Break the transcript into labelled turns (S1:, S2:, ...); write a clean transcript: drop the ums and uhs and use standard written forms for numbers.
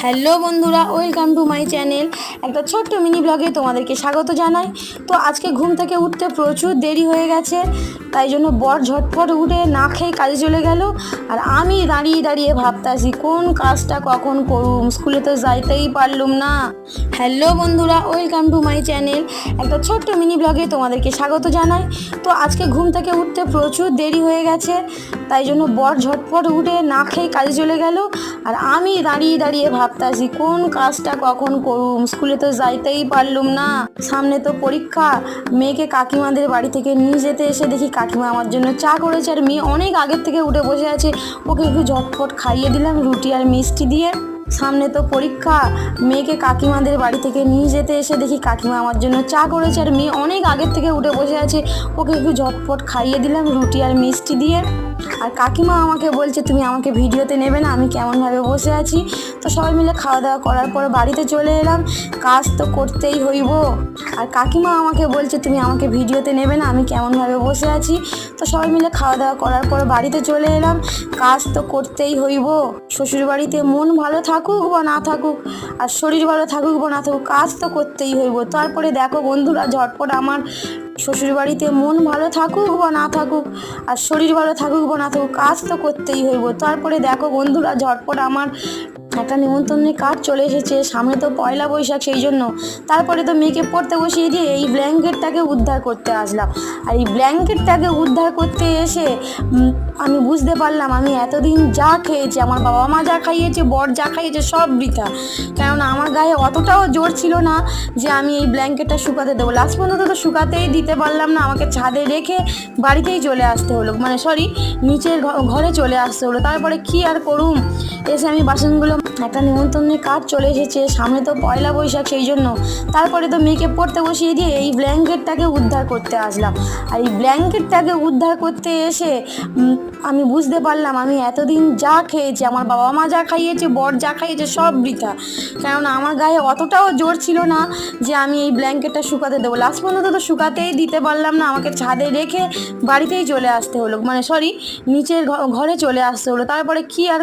S1: Hello বন্ধুরা, welcome to my channel. একটা ছোট্ট মিনি ব্লগে তোমাদেরকে স্বাগত জানাই। তো আজকে ঘুম থেকে উঠতে প্রচুর দেরি হয়ে গেছে, তাই জন্য বর ঝটপট উঠে না খেয়ে কাজে চলে গেল। আর আমি দাঁড়িয়ে দাঁড়িয়ে ভাবতাছি কোন কাজটা কখন করুম, স্কুলে তো যাইতেই পারলুম না। হ্যালো বন্ধুরা, ওয়েলকাম টু মাই চ্যানেল। একটা ছোট্ট মিনি ব্লগে তোমাদেরকে স্বাগত জানাই। তো আজকে ঘুম থেকে উঠতে প্রচুর দেরি হয়ে গেছে, তাই জন্য বর ঝটপট উঠে না খেয়ে কাজে চলে গেল। আর আমি দাঁড়িয়ে দাঁড়িয়ে ভাবতাছি কোন কাজটা কখন করুম, স্কুলে তো যাইতেই পারলুম না। সামনে তো পরীক্ষা। মেয়েকে কাকিমাদের বাড়ি থেকে নিয়ে যেতে এসে দেখি কাকিমা আমার জন্য চা করেছে, আর মেয়ে অনেক আগের থেকে উঠে বসে আছে। ওকে একটু ঝটপট খাইয়ে দিলাম রুটি আর মিষ্টি দিয়ে। সামনে তো পরীক্ষা। মেয়েকে কাকিমাদের বাড়ি থেকে নিয়ে যেতে এসে দেখি কাকিমা আমার জন্য চা করেছে, আর মেয়ে অনেক আগের থেকে উঠে বসে আছে। ওকে একটু ঝটপট খাইয়ে দিলাম রুটি আর মিষ্টি দিয়ে। আর কাকিমা আমাকে বলছে, তুমি আমাকে ভিডিওতে নেবে না, আমি কেমনভাবে বসে আছি। তো সবাই মিলে খাওয়া দাওয়া করার পর বাড়িতে চলে এলাম, কাজ তো করতেই হইব। আর কাকিমা আমাকে বলছে, তুমি আমাকে ভিডিওতে নেবে না, আমি কেমনভাবে বসে আছি। তো সবাই মিলে খাওয়া দাওয়া করার পর বাড়িতে চলে এলাম, কাজ তো করতেই হইব। শ্বশুরবাড়িতে মন ভালো থাকুক বা না থাকুক, আর শরীর ভালো থাকুক বা না থাকুক, কাজ তো করতেই হইব। তারপরে দেখো বন্ধুরা, ঝটপট আমার শ্বশুরবাড়িতে মন ভালো থাকুক বা না থাকুক, আর শরীর ভালো থাকুক বা না থাকুক, কাজ তো করতেই হইব। তারপরে দেখো বন্ধুরা, ঝটপট আমার একটা নিমন্ত্রণের কার্ড চলে এসেছে। সামনে তো পয়লা বৈশাখ, সেই জন্য। তারপরে তো মেয়েকে পড়তে বসিয়ে দিয়ে এই ব্ল্যাঙ্কেটটাকে উদ্ধার করতে আসলাম। আর এই ব্ল্যাঙ্কেটটাকে উদ্ধার করতে এসে আমি বুঝতে পারলাম আমি এতদিন যা খেয়েছি, আমার বাবা মা যা খাইয়েছে, বর যা খাইয়েছে, সব বৃথা। কেননা আমার গায়ে অতটাও জোর ছিল না যে আমি এই ব্ল্যাঙ্কেটটা শুকাতে দেবো। লাস্ট পর্যন্ত তো শুকাতেই দিতে পারলাম না, আমাকে ছাদে রেখে বাড়িতেই চলে আসতে হলো, মানে সরি, নিচের ঘরে চলে আসতে হলো। তারপরে কি আর করুম, এসে আমি বাসনগুলো, একটা নিমন্ত্রণের কার্ড চলে এসেছে। সামনে তো পয়লা বৈশাখ, সেই জন্য। তারপরে তো মেয়েকে পড়তে বসিয়ে দিয়ে এই ব্ল্যাঙ্কেটটাকে উদ্ধার করতে আসলাম। আর এই ব্ল্যাঙ্কেটটাকে উদ্ধার করতে এসে আমি বুঝতে পারলাম আমি এতদিন যা খেয়েছি, আমার বাবা মা যা খাইয়েছে, বর যা খাইয়েছে, সব বৃথা। কেননা আমার গায়ে অতটাও জোর ছিল না যে আমি এই ব্ল্যাঙ্কেটটা শুকাতে দেবো। লাস্ট পর্যন্ত তো শুকাতেই দিতে পারলাম না, আমাকে ছাদে রেখে বাড়িতেই চলে আসতে হলো, মানে সরি, নিচের ঘরে চলে আসতে হলো। তারপরে কি আর